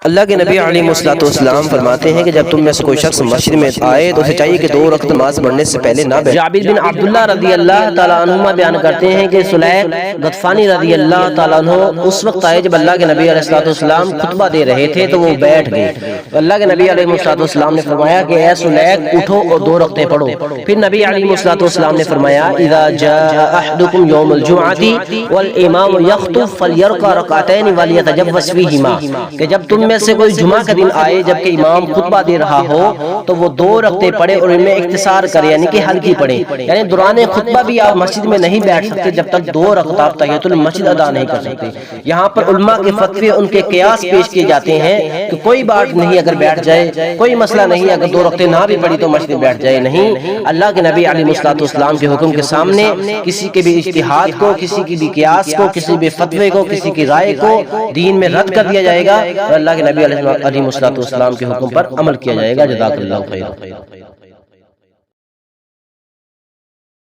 اللہ کے نبی علیہ الصلوۃ والسلام فرماتے ہیں کہ جب تم میں سے کوئی شخص مسجد میں آئے تو اسے چاہیے کہ 2 رکعت نماز پڑھنے سے پہلے نہ بیٹھے۔ جابر بن عبداللہ رضی اللہ تعالیٰ عنہما بیان کرتے ہیں کہ سلیق غطفانی رضی اللہ تعالیٰ عنہ اس وقت آئے جب اللہ کے نبی علیہ الصلوۃ والسلام خطبہ دے رہے تھے تو وہ بیٹھ گئے۔ اللہ کے نبی علیہ الصلوۃ والسلام نے فرمایا کہ اے سلیق اٹھو اور 2 رکعتیں پڑھو۔ پھر نبی علیہ الصلوۃ والسلام نے فرمایا اذا جاء احدکم یوم الجمعۃ والامام یخطب فلیرکع رکعتین ولیتجوز فیہما، کہ جب تم میں سے کوئی جمعہ دن آئے جبکہ امام خطبہ دے رہا ہو تو وہ 2 رکعتیں پڑھے اور ان میں اختصار کرے، یعنی کہ ہلکی پڑھے۔ یعنی دوران خطبہ بھی آپ مسجد میں نہیں بیٹھ سکتے جب تک 2 رکعت آپ تحیۃ المسجد ادا نہیں کر سکتے۔ یہاں پر علماء کے فتوے ان کے قیاس پیش کیے جاتے ہیں کہ کوئی بات نہیں اگر بیٹھ جائے، کوئی مسئلہ نہیں اگر 2 رکعتیں نہ بھی پڑھی تو مسجد میں بیٹھ جائے۔ نہیں، اللہ کے نبی علیہ الصلوۃ والسلام کے حکم کے سامنے کسی کے بھی اجتہاد کو، کسی کی بھی قیاس کو، کسی بھی فتوے کو، کسی کی رائے کو دین میں رد کر دیا جائے گا اور اللہ کے نبی علیہ الصلوۃ والسلام کے حکم پر عمل کیا جائے گا۔ جزاک اللہ خیر۔